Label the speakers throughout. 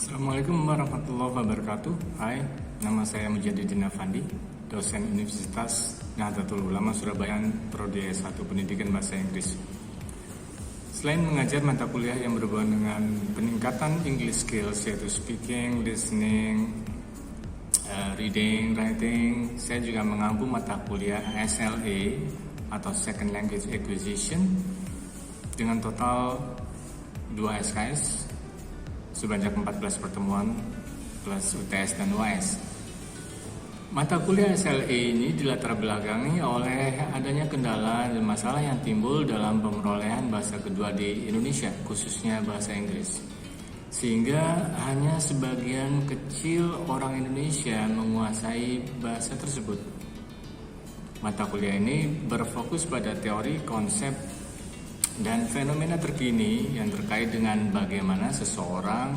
Speaker 1: Assalamualaikum warahmatullahi wabarakatuh. Hai, nama saya MUJAD Didien Afandi, Dosen Universitas Nahdlatul Ulama Surabaya, Prodi S1 Pendidikan Bahasa Inggris. Selain mengajar mata kuliah yang berhubungan dengan peningkatan English skills, yaitu speaking, listening, reading, writing, saya juga mengampu mata kuliah SLA atau Second Language Acquisition dengan total 2 SKS sebanyak 14 pertemuan plus UTS dan UAS. Mata kuliah SLA ini dilatar belakangi oleh adanya kendala dan masalah yang timbul dalam pemerolehan bahasa kedua di Indonesia, khususnya bahasa Inggris. Sehingga hanya sebagian kecil orang Indonesia menguasai bahasa tersebut. Mata kuliah ini berfokus pada teori, konsep, dan fenomena terkini yang terkait dengan bagaimana seseorang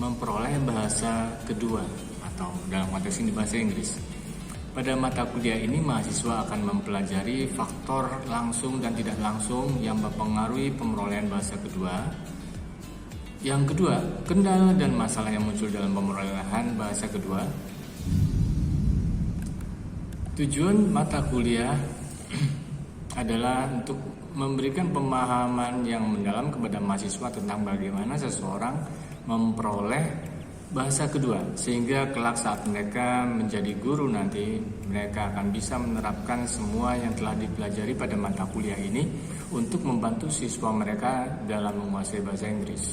Speaker 1: memperoleh bahasa kedua atau dalam konteks ini bahasa Inggris. Pada mata kuliah ini mahasiswa akan mempelajari faktor langsung dan tidak langsung yang mempengaruhi pemerolehan bahasa kedua. Yang kedua, kendala dan masalah yang muncul dalam pemerolehan bahasa kedua. Tujuan mata kuliah adalah untuk memberikan pemahaman yang mendalam kepada mahasiswa tentang bagaimana seseorang memperoleh bahasa kedua, sehingga kelak saat mereka menjadi guru nanti mereka akan bisa menerapkan semua yang telah dipelajari pada mata kuliah ini untuk membantu siswa mereka dalam menguasai bahasa Inggris.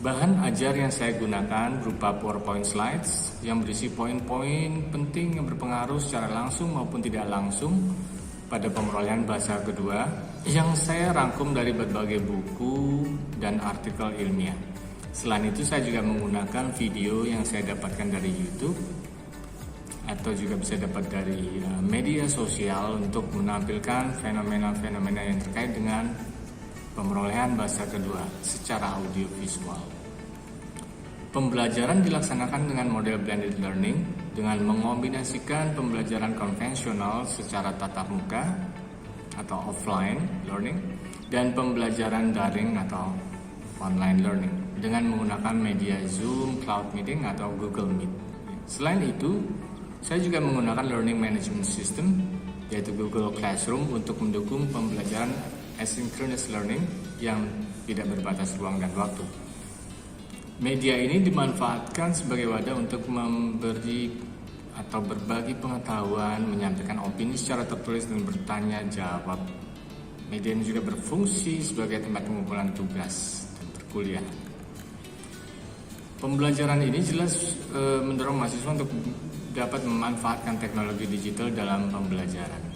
Speaker 1: Bahan ajar yang saya gunakan berupa PowerPoint slides yang berisi poin-poin penting yang berpengaruh secara langsung maupun tidak langsung pada pemerolehan bahasa kedua yang saya rangkum dari berbagai buku dan artikel ilmiah. Selain itu saya juga menggunakan video yang saya dapatkan dari YouTube atau juga bisa dapat dari media sosial untuk menampilkan fenomena-fenomena yang terkait dengan pemerolehan bahasa kedua secara audio visual. Pembelajaran dilaksanakan dengan model blended learning dengan mengombinasikan pembelajaran konvensional secara tatap muka atau offline learning dan pembelajaran daring atau online learning dengan menggunakan media Zoom, Cloud Meeting atau Google Meet. Selain itu, saya juga menggunakan learning management system yaitu Google Classroom untuk mendukung pembelajaran asynchronous learning yang tidak berbatas ruang dan waktu. Media ini dimanfaatkan sebagai wadah untuk memberi atau berbagi pengetahuan, menyampaikan opini secara tertulis dan bertanya jawab. Media ini juga berfungsi sebagai tempat pengumpulan tugas dan perkuliahan. Pembelajaran ini jelas mendorong mahasiswa untuk dapat memanfaatkan teknologi digital dalam pembelajaran.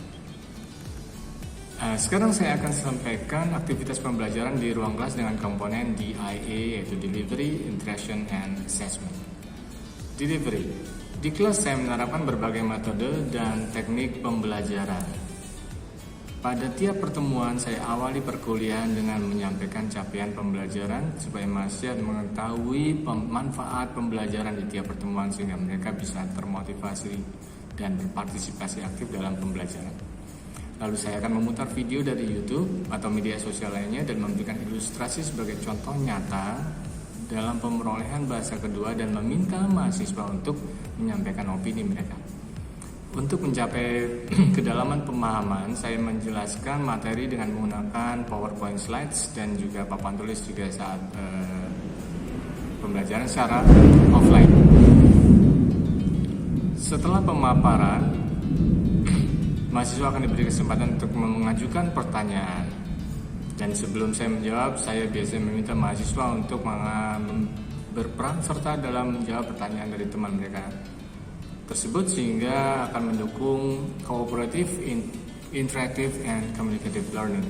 Speaker 1: Sekarang saya akan sampaikan aktivitas pembelajaran di ruang kelas dengan komponen DIA, yaitu Delivery, Interaction, and Assessment. Delivery. Di kelas saya menerapkan berbagai metode dan teknik pembelajaran. Pada tiap pertemuan saya awali perkuliahan dengan menyampaikan capaian pembelajaran supaya mahasiswa mengetahui manfaat pembelajaran di tiap pertemuan sehingga mereka bisa termotivasi dan berpartisipasi aktif dalam pembelajaran. Lalu saya akan memutar video dari YouTube atau media sosial lainnya dan memberikan ilustrasi sebagai contoh nyata dalam pemerolehan bahasa kedua dan meminta mahasiswa untuk menyampaikan opini mereka. Untuk mencapai kedalaman pemahaman, saya menjelaskan materi dengan menggunakan PowerPoint slides dan juga papan tulis juga saat pembelajaran secara offline. Setelah pemaparan, mahasiswa akan diberi kesempatan untuk mengajukan pertanyaan. Dan sebelum saya menjawab, saya biasanya meminta mahasiswa untuk berperan serta dalam menjawab pertanyaan dari teman mereka tersebut sehingga akan mendukung cooperative, interactive, and communicative learning.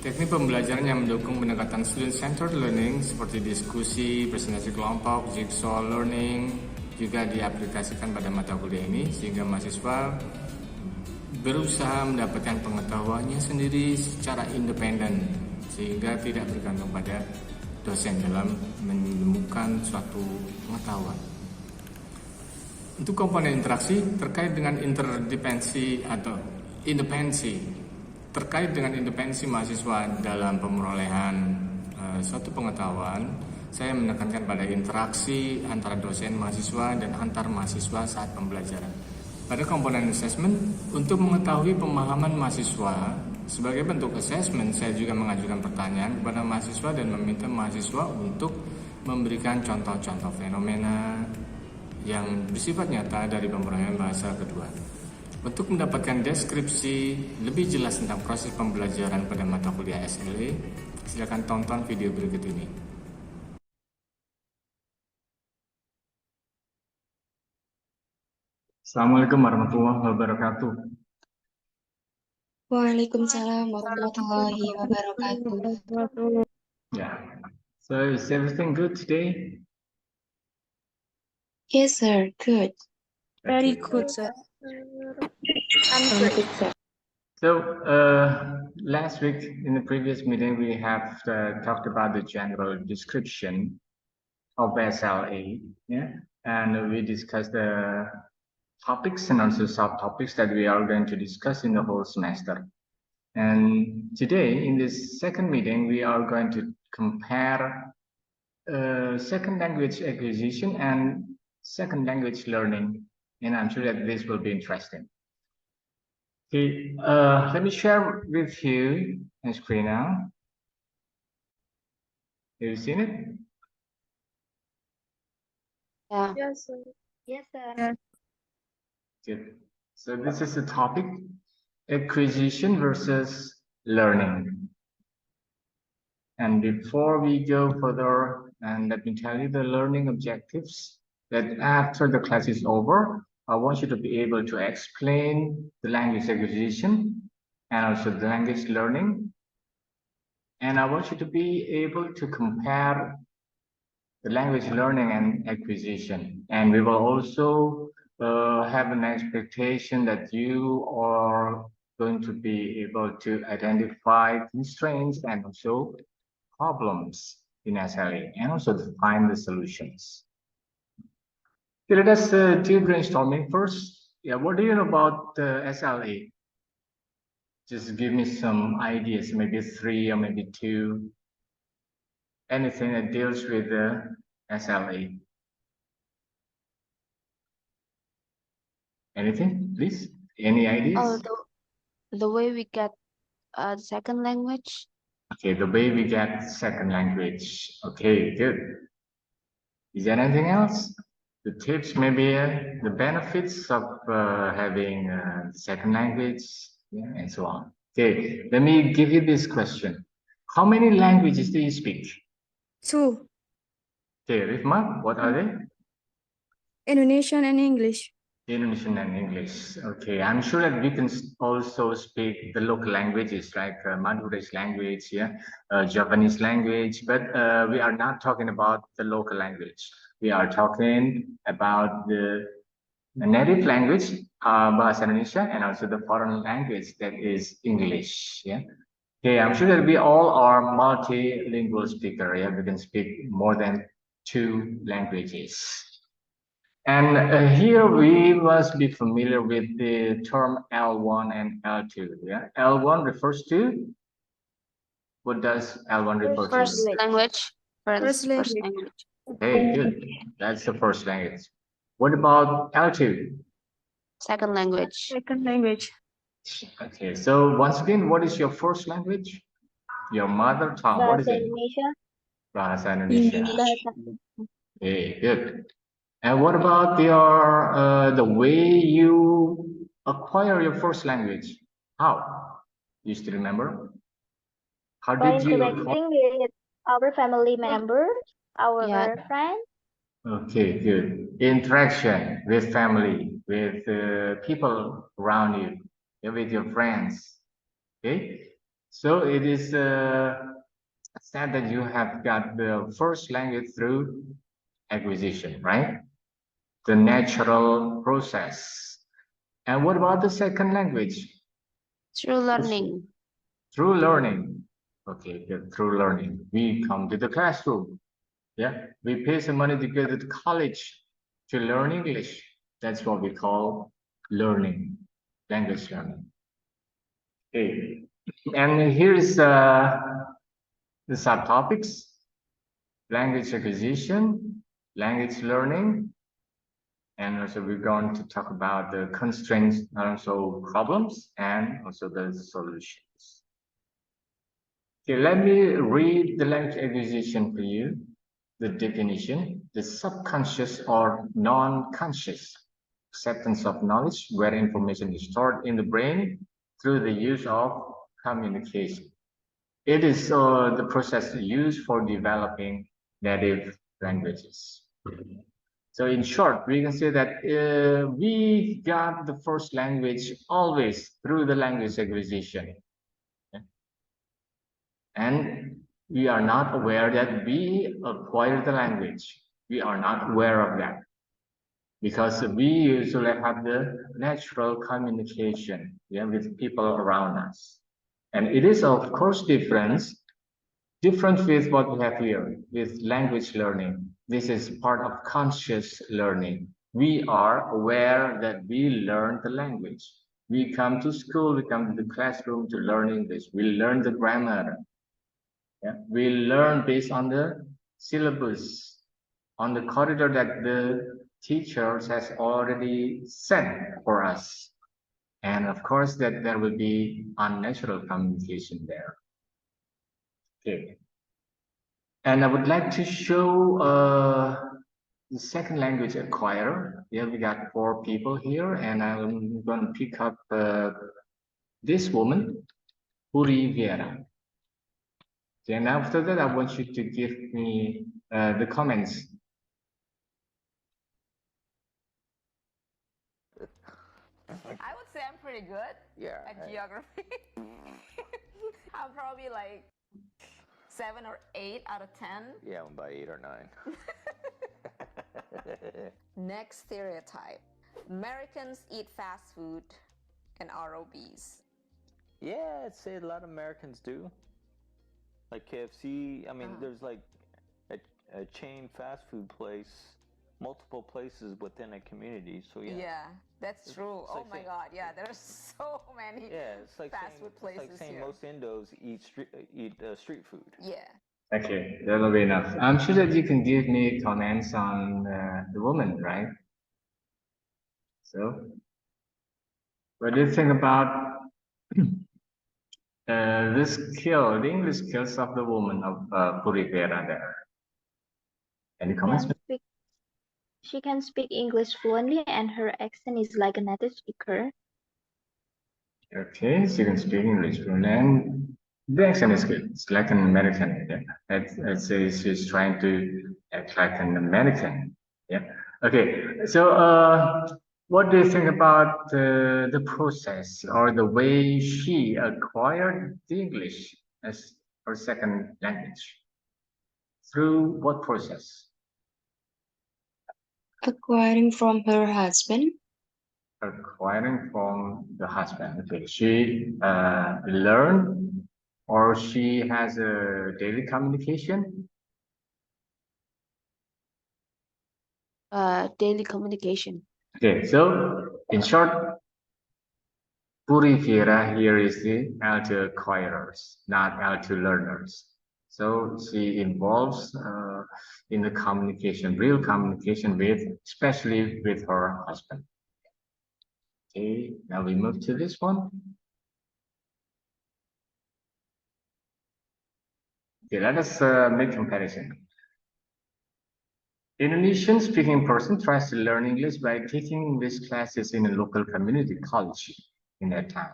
Speaker 1: Teknik pembelajaran yang mendukung pendekatan student-centered learning seperti diskusi, presentasi kelompok, jigsaw learning juga diaplikasikan pada mata kuliah ini sehingga mahasiswa berusaha mendapatkan pengetahuannya sendiri secara independen sehingga tidak bergantung pada dosen dalam menemukan suatu pengetahuan. Untuk komponen interaksi terkait dengan interdependensi atau independensi terkait dengan independensi mahasiswa dalam pemerolehan suatu pengetahuan, saya menekankan pada interaksi antara dosen mahasiswa dan antar mahasiswa saat pembelajaran. Pada komponen assessment, untuk mengetahui pemahaman mahasiswa, sebagai bentuk assessment, saya juga mengajukan pertanyaan kepada mahasiswa dan meminta mahasiswa untuk memberikan contoh-contoh fenomena yang bersifat nyata dari pembelajaran bahasa kedua. Untuk mendapatkan deskripsi lebih jelas tentang proses pembelajaran pada mata kuliah SLE, silakan tonton video berikut ini. Assalamualaikum warahmatullahi wabarakatuh.
Speaker 2: Waalaikumsalam warahmatullahi wabarakatuh.
Speaker 1: Yeah. So is everything good today?
Speaker 2: Yes, sir. Good.
Speaker 1: Very
Speaker 3: good, sir. I'm
Speaker 2: Good,
Speaker 3: good.
Speaker 2: sir.
Speaker 1: So last week in the previous meeting, we have talked about the general description of SLA, yeah, and we discussed the topics and also subtopics that we are going to discuss in the whole semester. And today, in this second meeting, we are going to compare second language acquisition and second language learning, and I'm sure that this will be interesting. Okay, let me share with you my screen now. Have you seen it?
Speaker 2: Yeah.
Speaker 3: Yes, sir.
Speaker 2: Yes, sir.
Speaker 1: Good. So this is the topic, acquisition versus learning. And before we go further, and let me tell you the learning objectives, that after the class is over, I want you to be able to explain the language acquisition and also the language learning. And I want you to be able to compare the language learning and acquisition. And we will also have an expectation that you are going to be able to identify constraints and also problems in SLA and also to find the solutions. Okay, let us do brainstorming first. Yeah, what do you know about SLA? Just give me some ideas, maybe 3 or maybe 2. Anything that deals with the SLA. Anything, please? Any ideas?
Speaker 2: The way we get the second language.
Speaker 1: Okay, the way we get second language. Okay, good. Is there anything else? The tips, maybe the benefits of having second language, yeah, and so on. Okay, let me give you this question. How many languages do you speak?
Speaker 3: 2.
Speaker 1: Okay, Rifma, what are they?
Speaker 3: Indonesian and English.
Speaker 1: Indonesian and English. Okay, I'm sure that we can also speak the local languages like Madurese language, yeah, Japanese language, but we are not talking about the local language. We are talking about the native language, Bahasa Indonesia, and also the foreign language that is English. Yeah. Okay, I'm sure that we all are multilingual speaker. Yeah, we can speak more than 2 languages. And here we must be familiar with the term L1 and L2. Yeah, L1 refers to, what does L1 refer to?
Speaker 2: First language. First
Speaker 3: language.
Speaker 2: language.
Speaker 1: Okay, good. That's the first language. What about L2?
Speaker 2: Second language.
Speaker 3: Second language.
Speaker 1: Okay, so once again, what is your first language? Your mother tongue. What is it? Bahasa Indonesia. Okay, good. And what about your the way you acquire your first language? How? You still remember? How did you acquire?
Speaker 4: With our family members, our friends.
Speaker 1: Okay, good. Interaction with family, with people around you, and with your friends. Okay, so it is said that you have got the first language through acquisition, right? The natural process. And what about the second language?
Speaker 2: Through learning.
Speaker 1: Through learning. Okay, good. Through learning. We come to the classroom. Yeah, we pay some money to go to the college to learn English. That's what we call learning, language learning. Okay, and here is the subtopics. language acquisition, language learning, and also we're going to talk about the constraints and also problems and also the solutions. Okay, let me read the language acquisition for you. The definition: the subconscious or non-conscious acceptance of knowledge where information is stored in the brain through the use of communication. It is the process used for developing native languages. So in short, we can say that we got the first language always through the language acquisition. And we are not aware that we acquire the language. We are not aware of that because we usually have the natural communication, yeah, with people around us. And it is of course different with what we have here with language learning. This is part of conscious learning. We are aware that we learn the language. We come to school, we come to the classroom to learn English. We learn the grammar. Yeah? We learn based on the syllabus, on the corridor that the teachers has already set for us. And of course that there will be unnatural communication there. Okay. And I would like to show the second language acquirer. Yeah, we got 4 people here, and I'm going to pick up this woman, Puri Viera. And after that, I want you to give me the comments.
Speaker 5: I would say I'm pretty good at geography. I'm probably like 7 or 8 out of 10.
Speaker 6: Yeah, I'm about 8 or 9.
Speaker 5: Next stereotype. Americans eat fast food and ROBs.
Speaker 6: Yeah, I'd say a lot of Americans do. Like KFC, I mean, there's like a chain fast food place, multiple places within a community, so yeah.
Speaker 5: Yeah, that's true.
Speaker 6: It's
Speaker 5: Oh
Speaker 6: like
Speaker 5: my
Speaker 6: saying-
Speaker 5: God, yeah, there's so many
Speaker 6: It's like
Speaker 5: fast
Speaker 6: saying,
Speaker 5: food places
Speaker 6: it's like saying
Speaker 5: here.
Speaker 6: most Indos eat street food.
Speaker 5: Yeah.
Speaker 1: Okay, that will be enough. I'm sure that you can give me comments on the woman, right? So, what do you think about the English skills of the woman of Puri Vera there? Any comments?
Speaker 4: She can speak English fluently and her accent is like a native speaker.
Speaker 1: Okay, she can speak English fluently, and the accent is good. It's like an American. Yeah, I'd say she's trying to act like an American. Yeah. Okay. So, what do you think about the process or the way she acquired the English as her second language? Through what process?
Speaker 3: Acquiring from her husband.
Speaker 1: Acquiring from the husband. Okay, she learned or she has a daily communication.
Speaker 2: Daily communication.
Speaker 1: Okay, so in short, Puri Viera here is the L2 acquirers, not L2 learners. So she involves in the communication, real communication with, especially with her husband. Okay, now we move to this one. Okay, let us make comparison. Indonesian speaking person tries to learn English by taking English classes in a local community college in their town.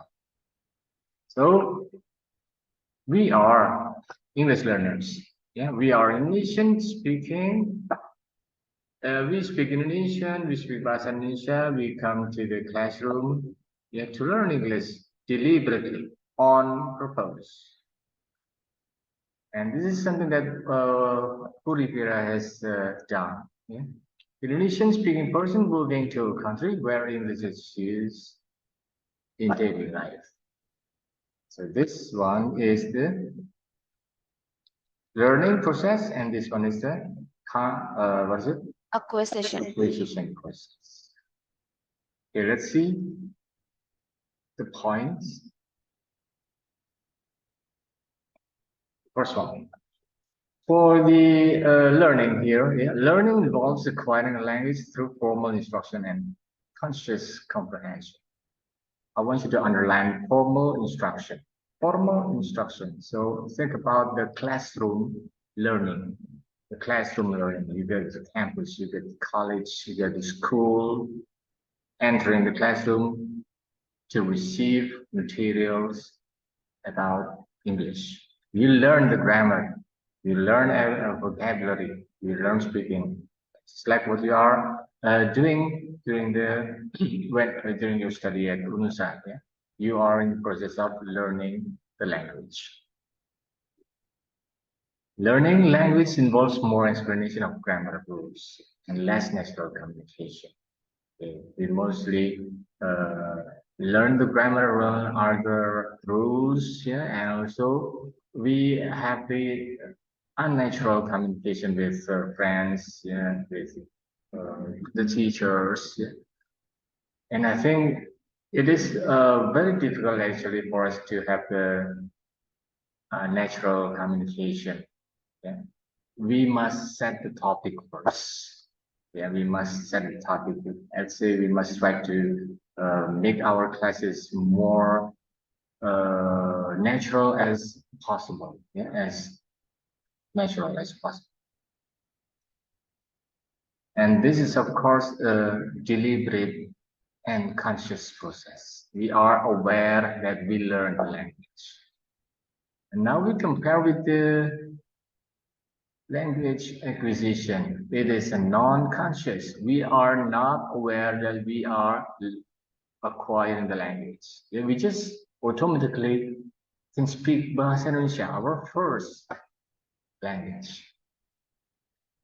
Speaker 1: So we are English learners. Yeah, we are Indonesian speaking. We speak Indonesian, we speak Bahasa Indonesia, we come to the classroom to learn English deliberately, on purpose. And this is something that Puri Viera has done. Yeah? Indonesian speaking person moving to a country where English is used in daily life. So this one is the learning process, and this one is the what is it?
Speaker 2: Acquisition.
Speaker 1: Acquisition process. Okay, let's see the points. First one. For the learning here, learning involves acquiring a language through formal instruction and conscious comprehension. I want you to underline formal instruction. Formal instruction. So think about the classroom learning. The classroom learning. You go to campus, you go to college, you go to school, entering the classroom to receive materials about English. You learn the grammar, you learn a vocabulary, you learn speaking. It's like what you are doing during during your study at UNISA. Yeah? You are in the process of learning the language. Learning language involves more explanation of grammar rules and less natural communication. Okay. We mostly learn the grammar are the rules, yeah, and also we have the unnatural communication with friends, yeah, with the teachers, yeah. And I think it is very difficult actually for us to have the natural communication. Yeah. We must set the topic first. Yeah, we must set the topic. Let's say we must try to make our classes more natural as possible. Yeah, as natural as possible. And this is, of course, a deliberate and conscious process. We are aware that we learn the language. And now we compare with the language acquisition. It is a non-conscious. We are not aware that we are acquiring the language. We just automatically can speak Bahasa Indonesia, our first language.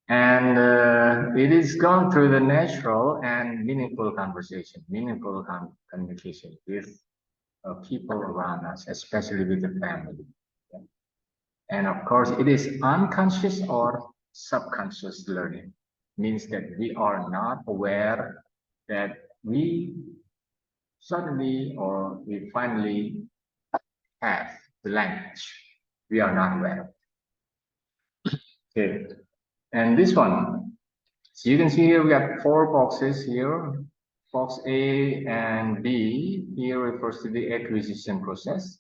Speaker 1: And it is gone through the natural and meaningful conversation, meaningful communication with people around us, especially with the family. And of course, it is unconscious or subconscious learning. Means that we are not aware that we suddenly or we finally have the language. We are not aware. Okay. And this one, so you can see here we got 4 boxes here. Box A and B here refers to the acquisition process.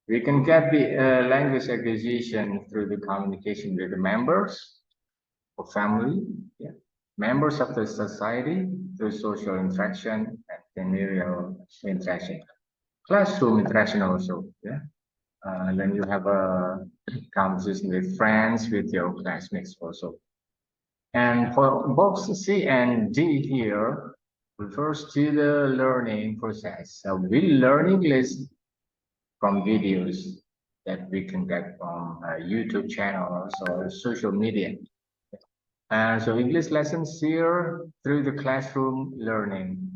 Speaker 1: We can get the language acquisition through the communication with the members of family, yeah, members of the society, through social interaction and familial interaction, classroom interaction also. Yeah, then you have a conversation with friends, with your classmates also. And for box C and D here refers to the learning process. So we learn English from videos that we can get from YouTube channels or social media. And so English lessons here through the classroom learning.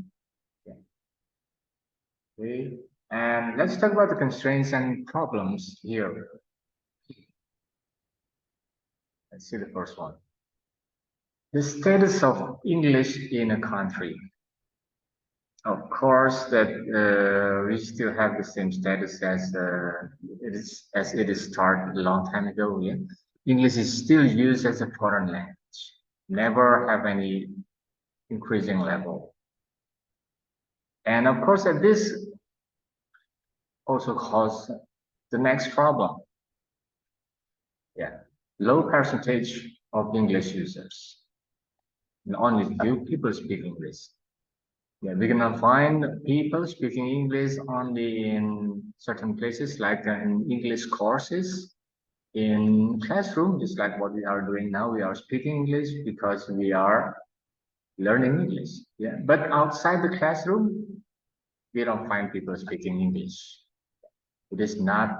Speaker 1: Okay. And let's talk about the constraints and problems here. Let's see the first one. The status of English in a country. Of course, that we still have the same status as it is started a long time ago. Yeah? English is still used as a foreign language. Never have any increasing level. And of course, that this also causes the next problem. Yeah, low percentage of English users. And only few people speak English. Yeah, we cannot find people speaking English only in certain places, like in English courses, in classroom, just like what we are doing now. We are speaking English because we are learning English. Yeah, but outside the classroom, we don't find people speaking English. It is not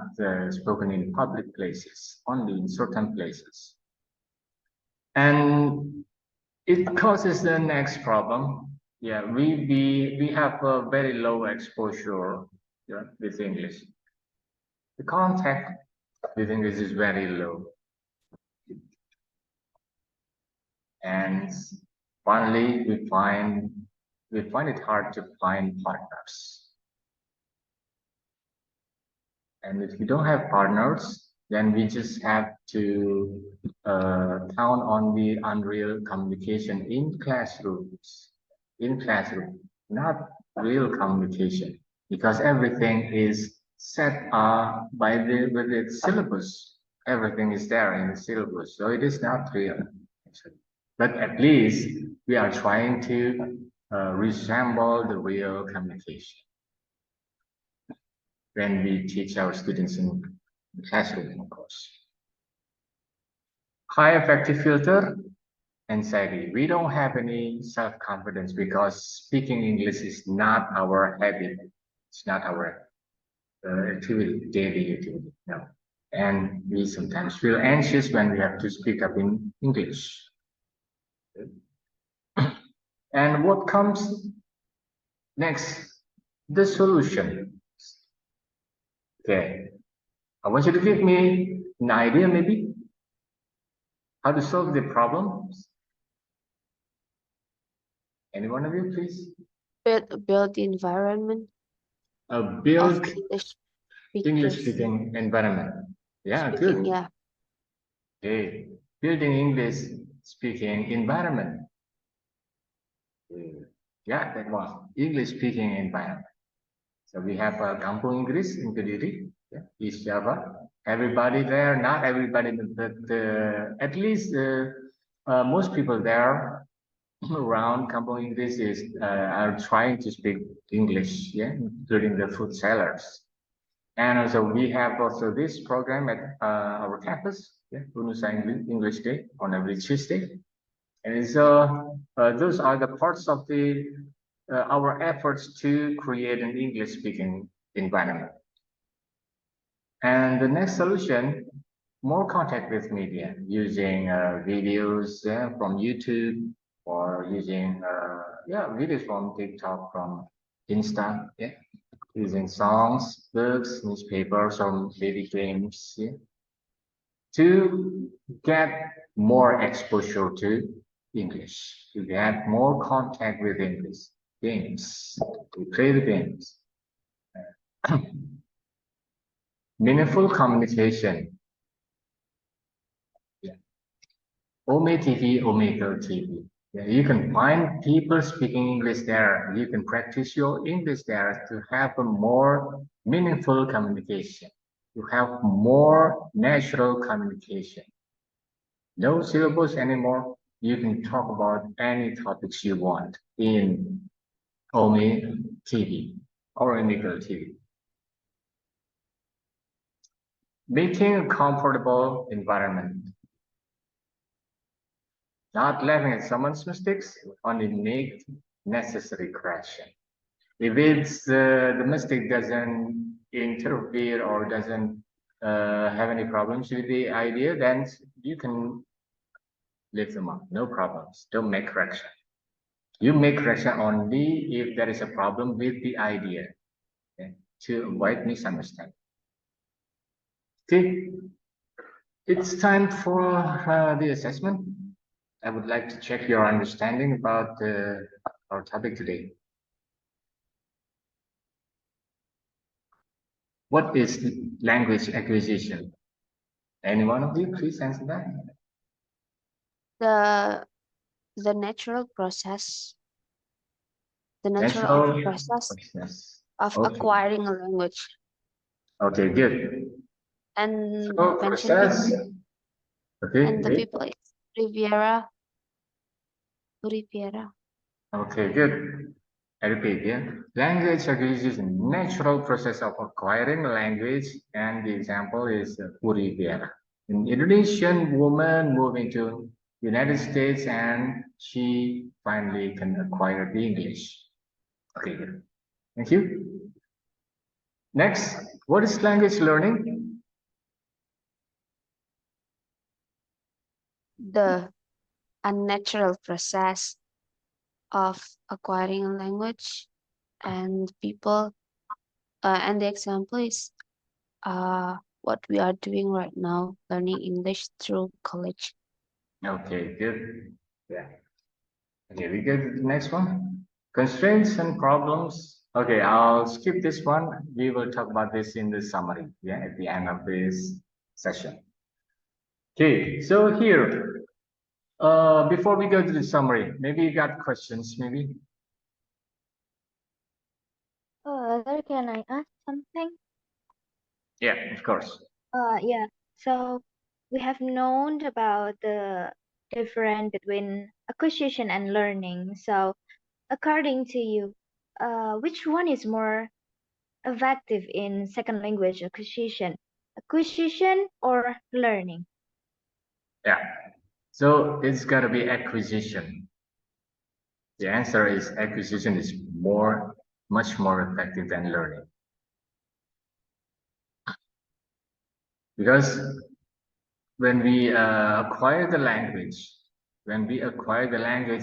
Speaker 1: spoken in public places, only in certain places. And it causes the next problem. Yeah, we have a very low exposure, yeah, with English. The contact with English is very low. And finally, we find it hard to find partners. And if you don't have partners, then we just have to count on the unreal communication in classrooms, not real communication, because everything is set by with its syllabus. Everything is there in the syllabus, so it is not real, actually. But at least we are trying to resemble the real communication when we teach our students in the classroom, of course. High effective filter, anxiety. We don't have any self-confidence because speaking English is not our habit. It's not our activity, daily activity, no. And we sometimes feel anxious when we have to speak up in English. And what comes next? The solution. Okay. I want you to give me an idea, maybe, how to solve the problems. Any one of you, please?
Speaker 2: Build the environment of
Speaker 1: Build
Speaker 2: English
Speaker 1: speaking environment. Yeah,
Speaker 2: speaking,
Speaker 1: good.
Speaker 2: yeah.
Speaker 1: Okay. Building English speaking environment. Yeah, that was English speaking environment. So we have Kampung Inggris in Diri, yeah, East Java. Everybody there, not everybody, but at least most people there around Kampung Inggris are trying to speak English, yeah, including the food sellers. And also we have also this program at our campus, yeah, Unusa English Day on every Tuesday. And so those are the parts of our efforts to create an English-speaking environment. And the next solution, more contact with media, using videos from YouTube, or using videos from TikTok, from Insta, yeah, using songs, books, newspapers, or maybe games, yeah, to get more exposure to English, to get more contact with English. Games, we play the games. Meaningful communication. Yeah. Ome TV, Omega TV. Yeah, you can find people speaking English there. You can practice your English there to have a more meaningful communication. You have more natural communication. No syllabus anymore. You can talk about any topics you want in Ome TV or Omega TV. Making a comfortable environment. Not laughing at someone's mistakes, only make necessary correction. If it's the mistake doesn't interfere or doesn't have any problems with the idea, then you can leave them up. No problems. Don't make correction. You make correction only if there is a problem with the idea, okay, to avoid misunderstanding. Okay, it's time for the assessment. I would like to check your understanding about our topic today. What is language acquisition? Any one of you, please answer that.
Speaker 2: The natural process. The
Speaker 1: Natural
Speaker 2: process
Speaker 1: process.
Speaker 2: of
Speaker 1: Okay.
Speaker 2: acquiring a language.
Speaker 1: Okay, good.
Speaker 2: And
Speaker 1: So
Speaker 2: mentioned
Speaker 1: process. Okay.
Speaker 2: and the people is Riviera.
Speaker 1: Okay, good. I repeat, yeah. Language acquisition is a natural process of acquiring a language, and the example is Riviera. An Indonesian woman moving to United States, and she finally can acquire the English. Okay, good. Thank you. Next, what is language learning?
Speaker 2: The unnatural process of acquiring a language, and people and the example is what we are doing right now, learning English through college.
Speaker 1: Okay, good. Yeah. Okay, we go to the next one. Constraints and problems. Okay, I'll skip this one. We will talk about this in the summary, yeah, at the end of this session. Okay, so here, before we go to the summary, maybe you got questions, maybe?
Speaker 4: Can I ask something?
Speaker 1: Yeah, of course.
Speaker 4: Yeah. So we have known about the difference between acquisition and learning. So according to you, which one is more effective in second language acquisition? Acquisition or learning?
Speaker 1: Yeah, so it's got to be acquisition. The answer is acquisition is much more effective than learning. Because when we acquire the language,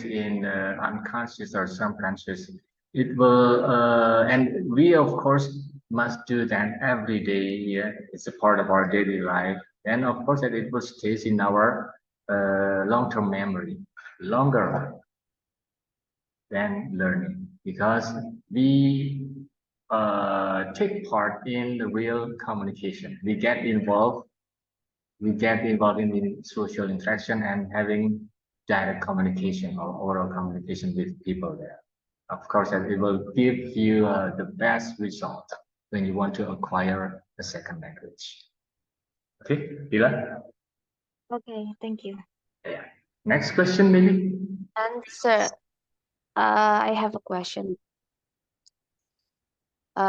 Speaker 1: in unconscious or subconscious, it will, and we of course must do that every day. Yeah, it's a part of our daily life, and of course that it will stay in our long-term memory longer than learning, because we take part in the real communication. We get involved in social interaction and having direct communication or oral communication with people there. Of course, and it will give you the best result when you want to acquire a second language. Okay, Dila?
Speaker 4: Okay, thank you.
Speaker 1: Yeah. Next question, maybe?
Speaker 2: And sir, I have a question.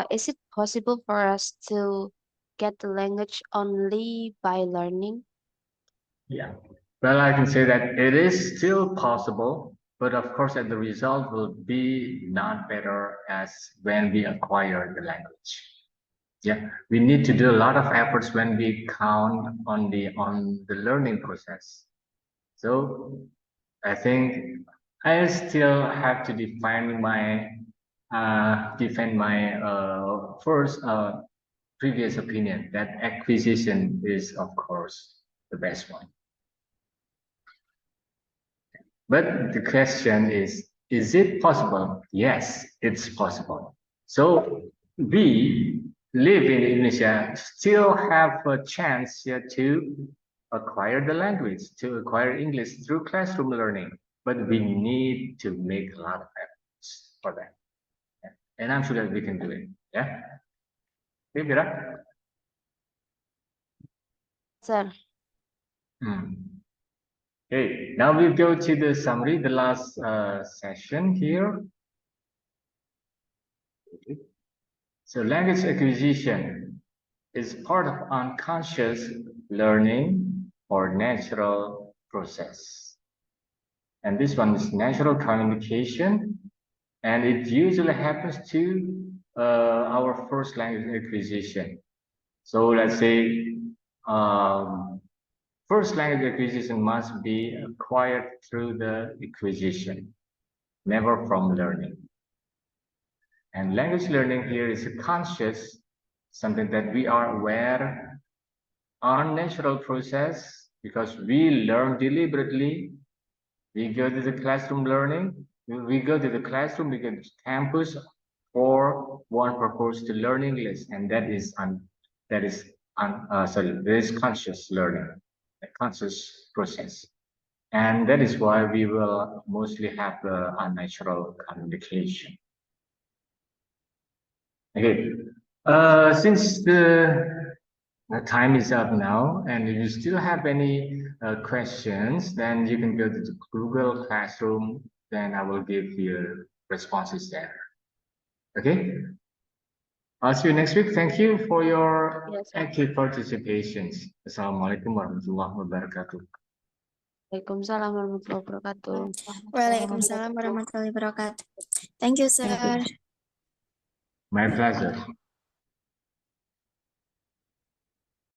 Speaker 2: Is it possible for us to get the language only by learning?
Speaker 1: Yeah. Well, I can say that it is still possible, but of course, that the result will be not better as when we acquire the language. Yeah, we need to do a lot of efforts when we count on the learning process. So I think I still have to defend my first previous opinion that acquisition is of course the best one. But the question is it possible? Yes, it's possible. So we live in Indonesia, still have a chance here to acquire the language, to acquire English through classroom learning. But we need to make a lot of efforts for that. And I'm sure that we can do it. Yeah? Okay, Bira?
Speaker 2: Sir,
Speaker 1: Okay, now we go to the summary, the last session here. So language acquisition is part of unconscious learning or natural process. And this one is natural communication, and it usually happens to our first language acquisition. So let's say first language acquisition must be acquired through the acquisition, never from learning. And language learning here is a conscious, something that we are aware our natural process, because we learn deliberately. We go to the classroom learning. We go to the classroom, we go to campus for one purpose, to learn English, and that is conscious learning, a conscious process. And that is why we will mostly have the unnatural communication. Okay, since the time is up now, and if you still have any questions, then you can go to the Google Classroom, then I will give you responses there. Okay? I'll see you next week. Thank you for your active participations. Assalamualaikum warahmatullahi wabarakatuh.
Speaker 2: Waalaikumsalam warahmatullahi wabarakatuh.
Speaker 7: Waalaikumsalam warahmatullahi wabarakatuh. Thank you, sir.
Speaker 1: My pleasure.